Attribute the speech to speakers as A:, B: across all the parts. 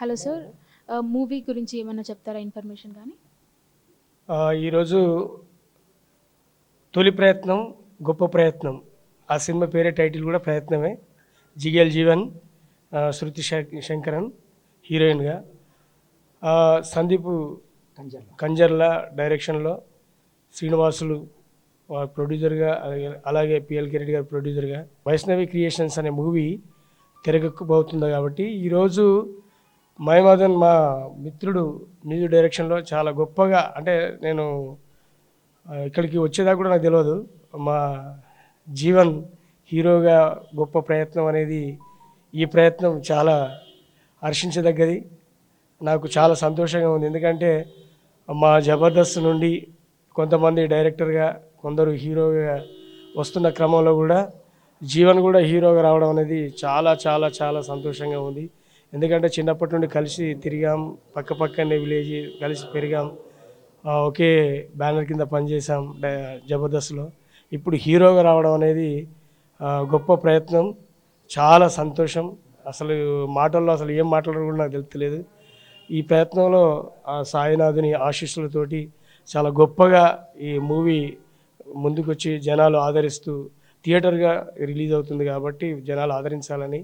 A: Hello sir. Movie గురించి ఏమన్నా చెప్తారా ఇన్ఫర్మేషన్ కానీ?
B: ఈరోజు తొలి ప్రయత్నం గొప్ప ప్రయత్నం. ఆ సినిమా పేరే టైటిల్ కూడా ప్రయత్నమే. జిగేల్ జీవన్, శృతి శంకరన్ హీరోయిన్గా, సందీప్ కంజర్ల డైరెక్షన్లో, శ్రీనివాసులు ప్రొడ్యూసర్గా, అలాగే పిఎల్కే రెడ్డి గారు ప్రొడ్యూసర్గా వైష్ణవి క్రియేషన్స్ అనే మూవీ తెరకెక్కబోతుంది. కాబట్టి ఈరోజు మహిమదన్ మా మిత్రుడు మ్యూజిక్ డైరెక్షన్లో చాలా గొప్పగా, అంటే నేను ఇక్కడికి వచ్చేదాకా కూడా నాకు తెలియదు, మా జీవన్ హీరోగా గొప్ప ప్రయత్నం అనేది, ఈ ప్రయత్నం చాలా హర్షించదగ్గది. నాకు చాలా సంతోషంగా ఉంది. ఎందుకంటే మా జబర్దస్త్ నుండి కొంతమంది డైరెక్టర్గా, కొందరు హీరోగా వస్తున్న క్రమంలో కూడా జీవన్ కూడా హీరోగా రావడం అనేది చాలా చాలా చాలా సంతోషంగా ఉంది. ఎందుకంటే చిన్నప్పటి నుండి కలిసి తిరిగాం, పక్కనే విలేజ్ కలిసి పెరిగాం, ఒకే బ్యానర్ కింద పనిచేసాం జబర్దస్త్లో. ఇప్పుడు హీరోగా రావడం అనేది గొప్ప ప్రయత్నం, చాలా సంతోషం. అసలు మాటల్లో అసలు ఏం మాట్లాడడం కూడా నాకు తెలుస్తలేదు. ఈ ప్రయత్నంలో ఆ సాయినాథుని ఆశీస్సులతోటి చాలా గొప్పగా ఈ మూవీ ముందుకొచ్చి జనాలు ఆదరిస్తూ థియేటర్గా రిలీజ్ అవుతుంది. కాబట్టి జనాలు ఆదరించాలని,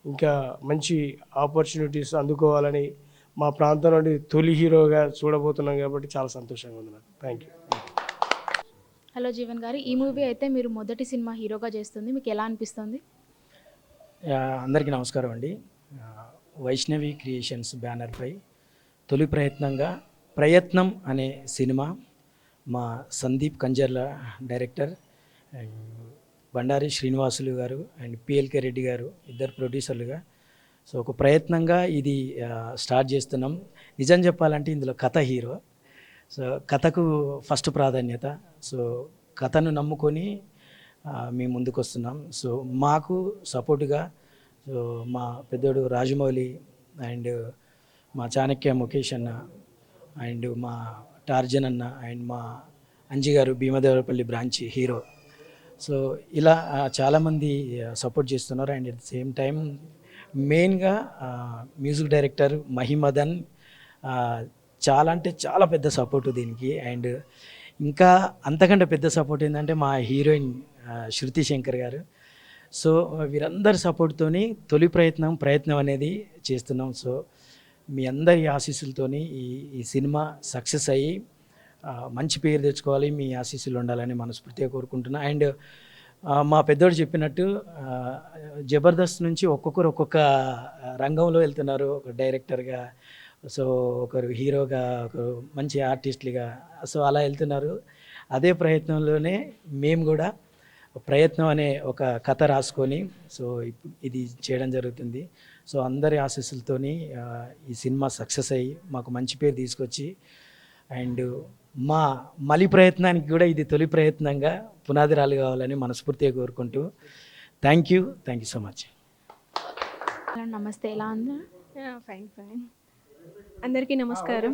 B: ఇంకా మంచి ఆపర్చునిటీస్ అందుకోవాలని, మా ప్రాంతం నుండి తొలి హీరోగా చూడబోతున్నాం కాబట్టి చాలా సంతోషంగా ఉంది నాకు. Thank you.
A: హలో జీవన్ గారు, ఈ మూవీ అయితే మీరు మొదటి సినిమా హీరోగా చేస్తుంది, మీకు ఎలా అనిపిస్తుంది?
C: అందరికీ నమస్కారం అండి. వైష్ణవి క్రియేషన్స్ బ్యానర్పై తొలి ప్రయత్నంగా ప్రయత్నం అనే సినిమా మా సందీప్ కంజర్ల డైరెక్టర్, బండారి శ్రీనివాసులు గారు అండ్ పిఎల్కే రెడ్డి గారు ఇద్దరు ప్రొడ్యూసర్లుగా, సో ఒక ప్రయత్నంగా ఇది స్టార్ట్ చేస్తున్నాం. నిజం చెప్పాలంటే ఇందులో కథ హీరో, సో కథకు ఫస్ట్ ప్రాధాన్యత. సో కథను నమ్ముకొని మేము ముందుకు వస్తున్నాం. సో మాకు సపోర్టుగా సో మా పెద్దోడు రాజమౌళి అండ్ మా చాణక్య ముఖేష్ అన్న అండ్ మా టార్జన్ అన్న అండ్ మా అంజి గారు భీమదేవరపల్లి బ్రాంచ్ హీరో, సో ఇలా చాలామంది సపోర్ట్ చేస్తున్నారు. And at the same time మెయిన్గా మ్యూజిక్ డైరెక్టర్ మహిమదన్ చాలా అంటే చాలా పెద్ద సపోర్టు దీనికి. అండ్ ఇంకా అంతకంటే పెద్ద సపోర్ట్ ఏంటంటే మా హీరోయిన్ శృతి శంకర్ గారు. సో వీరందరి సపోర్ట్తోని తొలి ప్రయత్నం అనేది చేస్తున్నాం. సో మీ అందరి ఆశీస్సులతోని ఈ సినిమా సక్సెస్ అయ్యి మంచి పేరు తెచ్చుకోవాలి, మీ ఆశీస్సులు ఉండాలని మనస్ఫూర్తిగా కోరుకుంటున్నా. అండ్ మా పెద్దోడు చెప్పినట్టు జబర్దస్త్ నుంచి ఒక్కొక్కరు ఒక్కొక్క రంగంలో వెళ్తున్నారు. ఒక డైరెక్టర్గా, సో ఒకరు హీరోగా, ఒకరు మంచి ఆర్టిస్టులుగా, సో అలా వెళ్తున్నారు. అదే ప్రయత్నంలోనే మేము కూడా ప్రయత్నం అనే ఒక కథ రాసుకొని సో ఇది చేయడం జరుగుతుంది. సో అందరి ఆశీస్సులతోని ఈ సినిమా సక్సెస్ అయ్యి మాకు మంచి పేరు తీసుకొచ్చి అండ్ మా మలి ప్రయత్నానికి కూడా ఇది తొలి ప్రయత్నంగా పునాదిరాలు కావాలని మనస్ఫూర్తిగా కోరుకుంటూ థ్యాంక్ యూ సో మచ్.
A: నమస్తే, ఎలా ఉంది?
D: ఫైన్. అందరికీ నమస్కారం.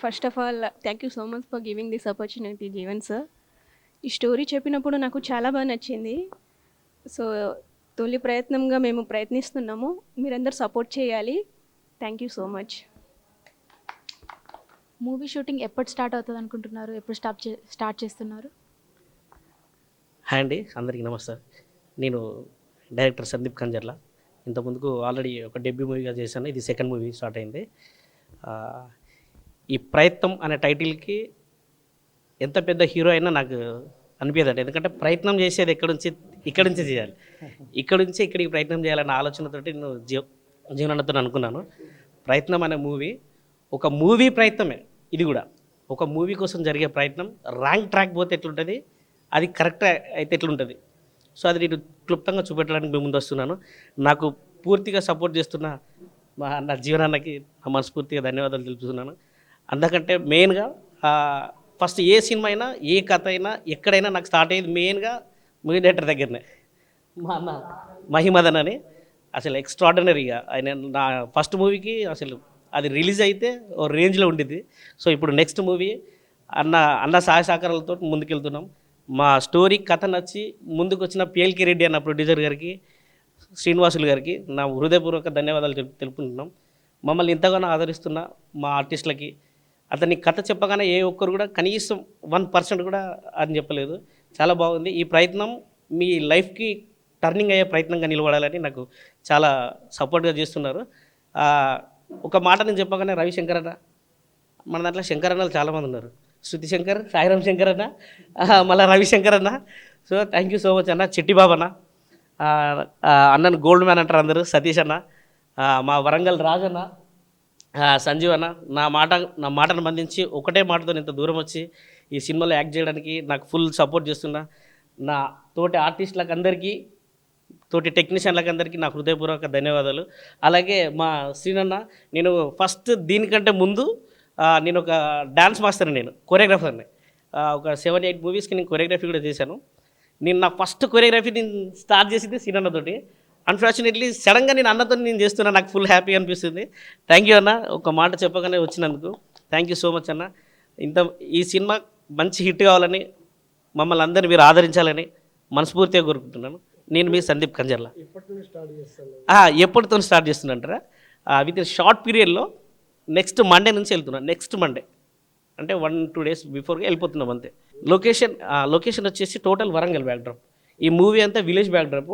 D: First of all thank you so much for giving this opportunity Jeevan sir. ఈ స్టోరీ చెప్పినప్పుడు నాకు చాలా బాగా నచ్చింది. సో తొలి ప్రయత్నంగా మేము ప్రయత్నిస్తున్నాము, మీరందరూ సపోర్ట్ చేయాలి. Thank you so much.
A: Movie shooting ఎప్పుడు స్టార్ట్ అవుతుంది అనుకుంటున్నారు? ఎప్పుడు స్టార్ట్ చేస్తున్నారు?
E: హాయ్ అండి, అందరికీ నమస్తే. నేను డైరెక్టర్ సందీప్ కంజర్ల. ఇంతకుముందుకు ఆల్రెడీ ఒక డెబ్యూ మూవీగా చేశాను, ఇది సెకండ్ మూవీ స్టార్ట్ అయింది. ఈ ప్రయత్నం అనే టైటిల్కి ఎంత పెద్ద హీరో అయినా నాకు అనిపించదండి. ఎందుకంటే ప్రయత్నం చేసేది ఇక్కడి నుంచి చేయాలి, ఇక్కడి నుంచి ఇక్కడికి ప్రయత్నం చేయాలన్న ఆలోచనతోటి నేను జీవనన్నతో అనుకున్నాను. ప్రయత్నం అనే మూవీ ఒక మూవీ ప్రయత్నమే. ఇది కూడా ఒక మూవీ కోసం జరిగే ప్రయత్నం. రాంగ్ ట్రాక్ పోతే ఎట్లుంటుంది, అది కరెక్ట్ అయితే ఎట్లుంటుంది, సో అది నేను క్లుప్తంగా చూపెట్టడానికి మేము ముందు వస్తున్నాను. నాకు పూర్తిగా సపోర్ట్ చేస్తున్న నా జీవనాన్నకి నా మనస్ఫూర్తిగా ధన్యవాదాలు తెలుపుతున్నాను. అందుకంటే మెయిన్గా ఫస్ట్ ఏ సినిమా అయినా, ఏ కథ అయినా, ఎక్కడైనా నాకు స్టార్ట్ అయ్యేది మెయిన్గా మూవీ డైరెక్టర్ దగ్గరనే. మా అన్న మహిమదన్ అని అసలు ఎక్స్ట్రాడినరీగా ఆయన నా ఫస్ట్ మూవీకి అసలు అది రిలీజ్ అయితే ఓ రేంజ్లో ఉండిద్ది. సో ఇప్పుడు నెక్స్ట్ మూవీ అన్న సహాయ సహకారాలతో ముందుకెళ్తున్నాం. మా స్టోరీ కథ నచ్చి ముందుకు వచ్చిన పిఎల్కే రెడ్డి అన్న ప్రొడ్యూసర్ గారికి శ్రీనివాసులు గారికి నా హృదయపూర్వక ధన్యవాదాలు తెలుపుకుంటున్నాం. మమ్మల్ని ఇంతగానో ఆదరిస్తున్న మా ఆర్టిస్టులకి, అతని కథ చెప్పగానే ఏ ఒక్కరు కూడా కనీసం 1% కూడా అని చెప్పలేదు. చాలా బాగుంది. ఈ ప్రయత్నం మీ లైఫ్కి టర్నింగ్ అయ్యే ప్రయత్నంగా నిలబడాలని నాకు చాలా సపోర్ట్గా చేస్తున్నారు. ఒక మాట నేను చెప్పగానే రవిశంకర్ అన్న, మన దాంట్లో శంకర్ అన్నలు చాలామంది ఉన్నారు. శృతి శంకర్, సాయిరామ్ శంకర్ అన్న, మళ్ళీ రవిశంకర్ అన్న. So thank you so much అన్న. చిట్టిబాబు అన్న, అన్నను గోల్డ్ మ్యాన్ అంటారు అందరూ, సతీష్ అన్న, మా వరంగల్ రాజన్న, సంజీవ్ అన్న, నా మాటను బంధించి ఒకటే మాటతో ఇంత దూరం వచ్చి ఈ సినిమాలో యాక్ట్ చేయడానికి నాకు ఫుల్ సపోర్ట్ చేస్తున్నా నా తోటి ఆర్టిస్టులకు అందరికీ, తోటి టెక్నీషియన్లకు అందరికీ నా హృదయపూర్వక ధన్యవాదాలు. అలాగే మా శ్రీనన్న, నేను ఫస్ట్ దీనికంటే ముందు నేను ఒక డ్యాన్స్ మాస్టర్ని, నేను కొరియోగ్రాఫర్ని. ఒక 7-8 మూవీస్కి నేను కొరియోగ్రఫీ కూడా చేశాను. నేను నా ఫస్ట్ కొరియోగ్రఫీ నేను స్టార్ట్ చేసింది శ్రీనన్నతోటి. అన్ఫార్చునేట్లీ సడన్గా నేను అన్నతో నేను చేస్తున్నా, నాకు ఫుల్ హ్యాపీ అనిపిస్తుంది. థ్యాంక్ యూ అన్న, ఒక మాట చెప్పగానే వచ్చినందుకు థ్యాంక్ యూ సో మచ్ అన్న. ఈ సినిమా మంచి హిట్ కావాలని, మమ్మల్ని అందరినీ మీరు ఆదరించాలని మనస్ఫూర్తిగా కోరుకుంటున్నాను. నేను మీ సందీప్ కంజర్ల. ఎప్పటితో స్టార్ట్ చేస్తున్నంటారా, విత్ ఇన్ షార్ట్ పీరియడ్లో నెక్స్ట్ మండే నుంచి వెళ్తున్నాను. నెక్స్ట్ మండే అంటే 1-2 days బిఫోర్గా వెళ్ళిపోతున్నాం అంతే. లొకేషన్ వచ్చేసి టోటల్ వరంగల్ బ్యాక్డ్రాప్. ఈ మూవీ అంతా విలేజ్ బ్యాక్డ్రాప్,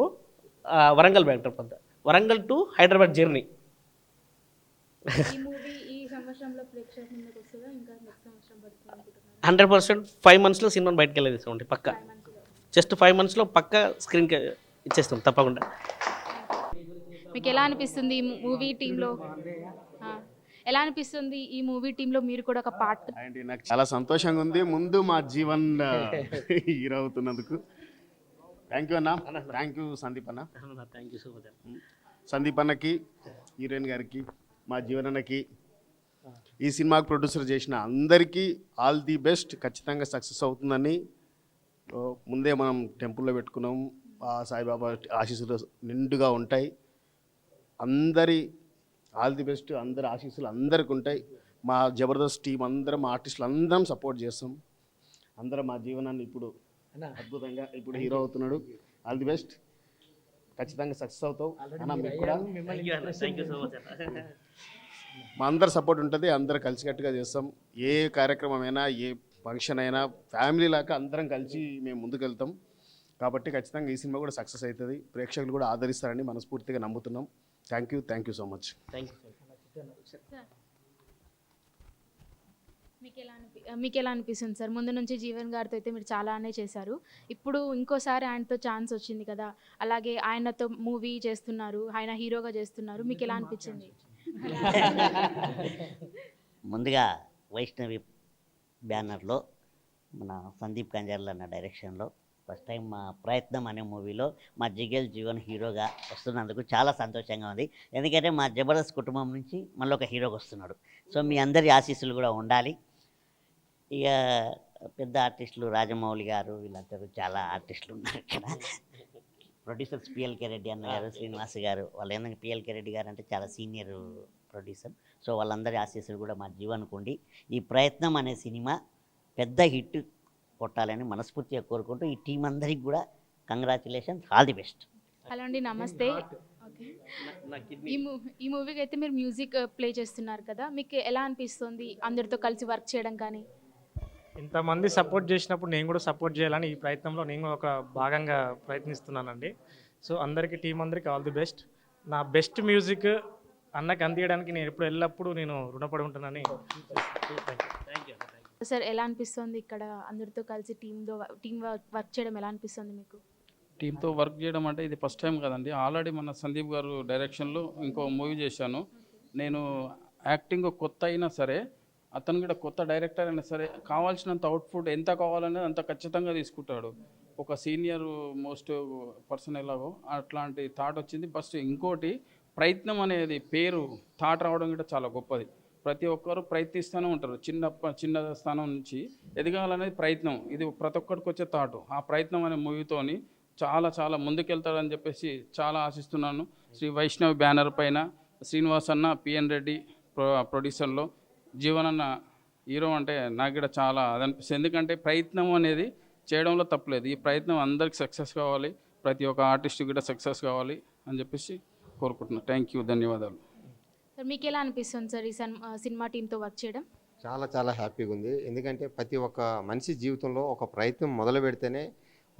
E: వరంగల్ బ్యాక్డ్రాప్ అంతా. Warangal to Hyderabad journey.
A: ఈ మూవీ ఈ సంవత్సరంలో ప్రేక్షకుల ముందుకు వస్తుందా, ఇంకా నెక్స్ట్ సంవత్సరం పడుతుంది అనుకుంటున్నారా?
E: 100% 5 monthsలో సినిమాని బయటకు వెళ్ళేది పక్క. జస్ట్ 5 monthsలో పక్క స్క్రీన్కి ఇచ్చేస్తాం తప్పకుండా.
A: మీకు ఎలా అనిపిస్తుంది ఈ మూవీ టీంలో? ఎలా అనిపిస్తుంది ఈ మూవీ టీంలో మీరు కూడా ఒక పార్ట్?
F: అండ్ నాకు చాలా సంతోషంగా ఉంది. ముందు మా జీవన్ హీరో అవుతున్నందుకు థ్యాంక్ యూ అన్న. థ్యాంక్ యూ సందీప్ అన్న.
E: Thank you so much.
F: Sandeep అన్నకి, హీరోయిన్ గారికి, మా జీవన్ అన్నకి, ఈ సినిమాకి ప్రొడ్యూసర్ చేసిన అందరికీ ఆల్ ది బెస్ట్. ఖచ్చితంగా సక్సెస్ అవుతుందని ముందే మనం టెంపుల్లో పెట్టుకున్నాం. సాయిబాబా ఆశీస్సులు నిండుగా ఉంటాయి. అందరి ఆల్ ది బెస్ట్, అందరి ఆశీస్సులు అందరికి ఉంటాయి. మా జబర్దస్త్ టీం అందరం, మా ఆర్టిస్టులు అందరం సపోర్ట్ చేస్తాం. అందరం మా జీవనాన్ని ఇప్పుడు అద్భుతంగా ఇప్పుడు హీరో అవుతున్నాడు. ఆల్ ది బెస్ట్, ఖచ్చితంగా సక్సెస్ అవుతావు అన్న. మీకు కూడా మా అందరి సపోర్ట్ ఉంటుంది. అందరం కలిసికట్టుగా చేస్తాం. ఏ కార్యక్రమం అయినా, ఏ ఫంక్షన్ అయినా ఫ్యామిలీ లాగా అందరం కలిసి మేము ముందుకు వెళ్తాం. కాబట్టి ఖచ్చితంగా ఈ సినిమా కూడా సక్సెస్ అవుతుంది. ప్రేక్షకులు కూడా ఆదరిస్తారని మనస్ఫూర్తిగా నమ్ముతున్నాం. Thank you so much.
E: Thank you.
A: మీకు ఎలా అనిపిస్తుంది సార్? ముందు నుంచి జీవన్ గారితో అయితే మీరు చాలానే చేశారు. ఇప్పుడు ఇంకోసారి ఆయనతో ఛాన్స్ వచ్చింది కదా, అలాగే ఆయనతో మూవీ చేస్తున్నారు, ఆయన హీరోగా చేస్తున్నారు. మీకు ఎలా అనిపించింది?
G: ముందుగా వైష్ణవి బ్యానర్లో మన సందీప్ కంజర్ల అన్న డైరెక్షన్లో ఫస్ట్ టైం మా ప్రయత్నం అనే మూవీలో మా జిగేల్ జీవన్ హీరోగా వస్తున్నందుకు చాలా సంతోషంగా ఉంది. ఎందుకంటే మా జబర్దస్త్ కుటుంబం నుంచి మళ్ళీ ఒక హీరోగా వస్తున్నాడు. సో మీ అందరి ఆశీస్సులు కూడా ఉండాలి. ఇక పెద్ద ఆర్టిస్టులు రాజమౌళి గారు, వీళ్ళందరూ చాలా ఆర్టిస్టులు ఉన్నారు ఇక్కడ. ప్రొడ్యూసర్స్ పిఎల్కే రెడ్డి అన్న గారు, శ్రీనివాస్ గారు, వాళ్ళు ఏంటంటే పిఎల్కే రెడ్డి గారు అంటే చాలా సీనియర్ ప్రొడ్యూసర్. సో వాళ్ళందరి ఆశీస్సులు కూడా మా జీవన్కు ఉండి ఈ ప్రయత్నం అనే సినిమా పెద్ద హిట్ కొట్టాలని మనస్ఫూర్తిగా కోరుకుంటూ ఈ టీం అందరికి కూడా congratulations, all the best.
A: Hello అండి, నమస్తే. ఓకే, ఈ మూవీకి అయితే మీరు మ్యూజిక్ ప్లే చేస్తున్నారు కదా, మీకు ఎలా అనిపిస్తుంది అందరితో కలిసి వర్క్ చేయడం? కానీ
H: ఇంతమంది సపోర్ట్ చేసినప్పుడు నేను కూడా సపోర్ట్ చేయాలని ఈ ప్రయత్నంలో నేను ఒక భాగంగా ప్రయత్నిస్తున్నానండి. సో అందరికీ, టీం అందరికీ ఆల్ ది బెస్ట్. నా బెస్ట్ మ్యూజిక్ అన్నకి అందించడానికి నేను ఎప్పుడు ఎల్లప్పుడూ నేను రుణపడి ఉంటానని.
A: సార్ ఎలా అనిపిస్తుంది ఇక్కడ అందరితో కలిసి టీమ్ వర్క్ చేయడం ఎలా అనిపిస్తుంది మీకు?
I: టీంతో వర్క్ చేయడం అంటే ఇది ఫస్ట్ టైం కదండి. ఆల్రెడీ మన సందీప్ గారు డైరెక్షన్లో ఇంకో మూవీ చేశాను నేను. యాక్టింగ్ కొత్త అయినా సరే, అతను కూడా కొత్త డైరెక్టర్ అయినా సరే, కావాల్సినంత అవుట్పుట్ ఎంత కావాలనేది అంత ఖచ్చితంగా తీసుకుంటాడు. ఒక సీనియర్ మోస్ట్ పర్సన్ ఎలాగో అట్లాంటి థాట్ వచ్చింది ఫస్ట్. ఇంకోటి, ప్రయత్నం అనేది పేరు థాట్ రావడం కూడా చాలా గొప్పది. ప్రతి ఒక్కరు ప్రయత్నిస్తూనే ఉంటారు. చిన్న స్థానం నుంచి ఎదగాలనేది ప్రయత్నం. ఇది ప్రతి ఒక్కరికి వచ్చే థాట్. ఆ ప్రయత్నం అనే మూవీతోని చాలా ముందుకెళ్తాడని చెప్పేసి చాలా ఆశిస్తున్నాను. శ్రీ వైష్ణవి బ్యానర్ పైన శ్రీనివాస్ అన్న, పిఎన్ రెడ్డి ప్రొడ్యూసర్లో, జీవన్ అన్న హీరో అంటే నాకు కూడా చాలా అదనిపిస్తుంది. ఎందుకంటే ప్రయత్నం అనేది చేయడంలో తప్పలేదు. ఈ ప్రయత్నం అందరికి సక్సెస్ కావాలి, ప్రతి ఒక్క ఆర్టిస్ట్ కూడా సక్సెస్ కావాలి. అని చెప్పేసి కోరుకుంటున్నాను. థ్యాంక్ యూ, ధన్యవాదాలు.
A: సార్ మీకు ఎలా అనిపిస్తుంది సార్ ఈ సినిమా టీంతో వర్క్ చేయడం?
J: చాలా చాలా హ్యాపీగా ఉంది. ఎందుకంటే ప్రతి ఒక్క మనిషి జీవితంలో ఒక ప్రయత్నం మొదలు పెడితేనే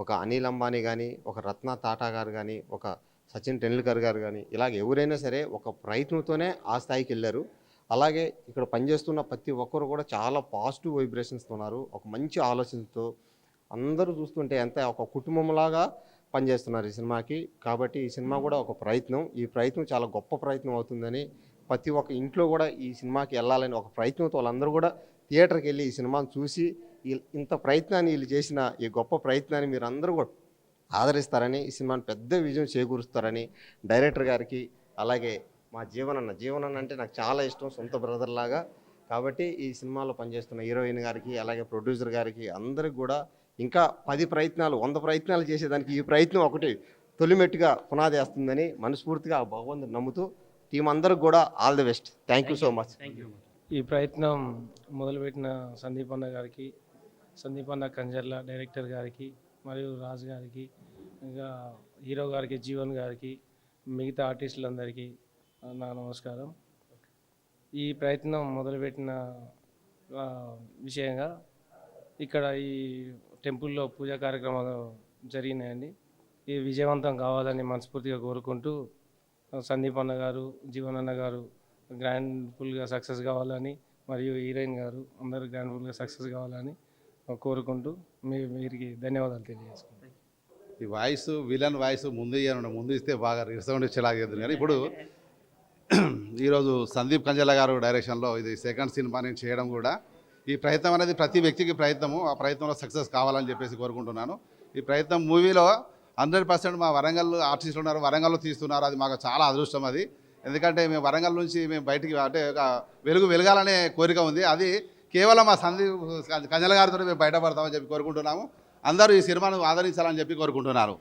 J: ఒక అనిల్ అంబానీ కానీ, ఒక రత్న టాటా గారు కానీ, ఒక సచిన్ టెండూల్కర్ గారు కానీ, ఇలాగ ఎవరైనా సరే ఒక ప్రయత్నంతోనే ఆ స్థాయికి వెళ్ళారు. అలాగే ఇక్కడ పనిచేస్తున్న ప్రతి ఒక్కరు కూడా చాలా పాజిటివ్ వైబ్రేషన్స్తో ఉన్నారు. ఒక మంచి ఆలోచనతో అందరూ చూస్తుంటే ఎంత ఒక కుటుంబంలాగా పనిచేస్తున్నారు ఈ సినిమాకి. కాబట్టి ఈ సినిమా కూడా ఒక ప్రయత్నం. ఈ ప్రయత్నం చాలా గొప్ప ప్రయత్నం అవుతుందని ప్రతి ఒక్క ఇంట్లో కూడా ఈ సినిమాకి వెళ్ళాలని ఒక ప్రయత్నంతో వాళ్ళందరూ కూడా థియేటర్కి వెళ్ళి ఈ సినిమాను చూసి ఇంత ప్రయత్నాన్ని వీళ్ళు చేసిన ఈ గొప్ప ప్రయత్నాన్ని మీరు అందరూ కూడా ఆదరిస్తారని, ఈ సినిమాని పెద్ద విజయం చేకూరుస్తారని డైరెక్టర్ గారికి, అలాగే మా జీవనన్న అంటే నాకు చాలా ఇష్టం, సొంత బ్రదర్ లాగా. కాబట్టి ఈ సినిమాలో పనిచేస్తున్న హీరోయిన్ గారికి, అలాగే ప్రొడ్యూసర్ గారికి అందరికి కూడా ఇంకా 10 ప్రయత్నాలు 100 ప్రయత్నాలు చేసేదానికి ఈ ప్రయత్నం ఒకటి తొలిమెట్టుగా పునాది వేస్తుందని మనస్ఫూర్తిగా ఆ భగవంతుని నమ్ముతూ టీం అందరికి కూడా all the best. Thank you so much.
B: ఈ ప్రయత్నం మొదలుపెట్టిన సందీప్ అన్న గారికి, సందీప్ అన్న కంజర్ల డైరెక్టర్ గారికి, మరియు రాజు గారికి, ఇంకా హీరో గారికి, జీవన్ గారికి, మిగతా ఆర్టిస్టులందరికీ నా నమస్కారం. ఈ ప్రయత్నం మొదలుపెట్టిన విషయంగా ఇక్కడ ఈ టెంపుల్లో పూజా కార్యక్రమాలు జరిగినాయండి. ఇది విజయవంతం కావాలని మనస్ఫూర్తిగా కోరుకుంటూ సందీప్ అన్న గారు, జీవన్ అన్న గారు గ్రాండ్ఫుల్గా సక్సెస్ కావాలని, మరియు హీరోయిన్ గారు అందరూ గ్రాండ్ఫుల్గా సక్సెస్ కావాలని కోరుకుంటూ వీరికి ధన్యవాదాలు తెలియజేసుకుంటాం.
K: ఈ వాయిస్ విలన్ వాయిస్ ముందు ఇస్తే బాగా రిసౌండ్ వచ్చేలాగా చేద్దాం. కానీ ఇప్పుడు ఈరోజు సందీప్ కంజర్ల గారు డైరెక్షన్లో ఇది సెకండ్ సినిమా నేను చేయడం కూడా ఈ ప్రయత్నం అనేది ప్రతి వ్యక్తికి ప్రయత్నము, ఆ ప్రయత్నంలో సక్సెస్ కావాలని చెప్పేసి కోరుకుంటున్నాను. ఈ ప్రయత్నం మూవీలో 100% మా వరంగల్ ఆర్టిస్టులు ఉన్నారు, వరంగల్లో తీస్తున్నారు. అది మాకు చాలా అదృష్టం. అది ఎందుకంటే మేము వరంగల్ నుంచి మేము బయటికి అంటే ఒక వెలగాలనే కోరిక ఉంది. అది కేవలం మా సందీప్ కంజర్ల గారితో మేము బయటపడతామని చెప్పి కోరుకుంటున్నాము. అందరూ ఈ సినిమాను ఆదరించాలని చెప్పి కోరుకుంటున్నారు.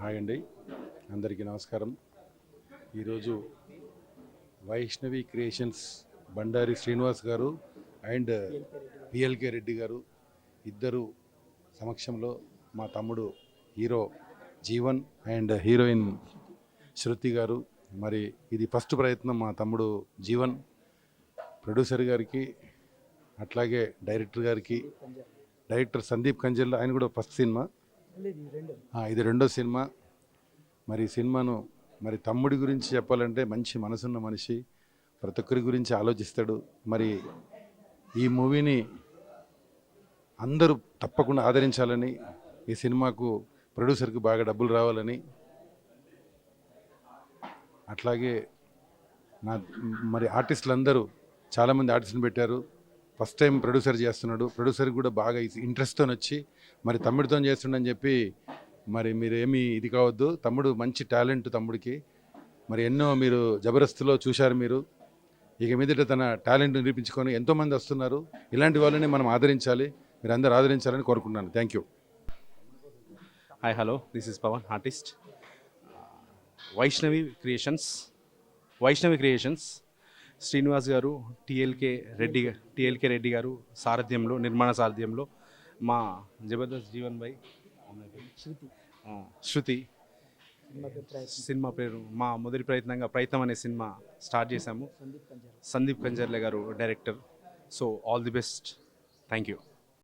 L: హాయ్ అండి, అందరికీ నమస్కారం. ఈరోజు వైష్ణవి క్రియేషన్స్ బండారి శ్రీనివాస్ గారు అండ్ పిఎల్కే రెడ్డి గారు ఇద్దరు సమక్షంలో మా తమ్ముడు హీరో జీవన్ అండ్ హీరోయిన్ శృతి గారు, మరి ఇది ఫస్ట్ ప్రయత్నం మా తమ్ముడు జీవన్, ప్రొడ్యూసర్ గారికి, అట్లాగే డైరెక్టర్ గారికి, డైరెక్టర్ సందీప్ కంజర్ల, ఆయన కూడా ఫస్ట్ సినిమా, ఇది రెండో సినిమా. మరి సినిమాను మరి తమ్ముడి గురించి చెప్పాలంటే మంచి మనసున్న మనిషి, ప్రతి ఒక్కరి గురించి ఆలోచిస్తాడు. మరి ఈ మూవీని అందరూ తప్పకుండా ఆదరించాలని, ఈ సినిమాకు ప్రొడ్యూసర్కి బాగా డబ్బులు రావాలని, అట్లాగే మరి ఆర్టిస్టులు అందరూ చాలామంది ఆర్టిస్టులు పెట్టారు. ఫస్ట్ టైం ప్రొడ్యూసర్ చేస్తున్నాడు, ప్రొడ్యూసర్కి కూడా బాగా ఇంట్రెస్ట్తో వచ్చి మరి తమ్ముడితో చేస్తుండని చెప్పి మరి మీరు ఏమీ ఇది కావద్దు. తమ్ముడు మంచి టాలెంట్ తమ్ముడికి. మరి ఎన్నో మీరు జబర్దస్త్లో చూశారు మీరు. ఇక మీదట తన టాలెంట్ నిరూపించుకొని ఎంతోమంది వస్తున్నారు. ఇలాంటి వాళ్ళని మనం ఆదరించాలి. మీరు అందరూ ఆదరించాలని కోరుకుంటున్నాను. Thank you.
M: Hi hello, this is Pavan, artist. Vaishnavi creations Srinivas గారు, టిఎల్కే రెడ్డి గారు సారథ్యంలో, నిర్మాణ సారథ్యంలో మా జబర్దస్త్ జీవన్ భాయ్, శృతి సినిమా పేరు మా మొదటి ప్రయత్నం అనే సినిమా స్టార్ట్ చేశాము. సందీప్ కంజర్ల గారు director. So all the best. Thank you.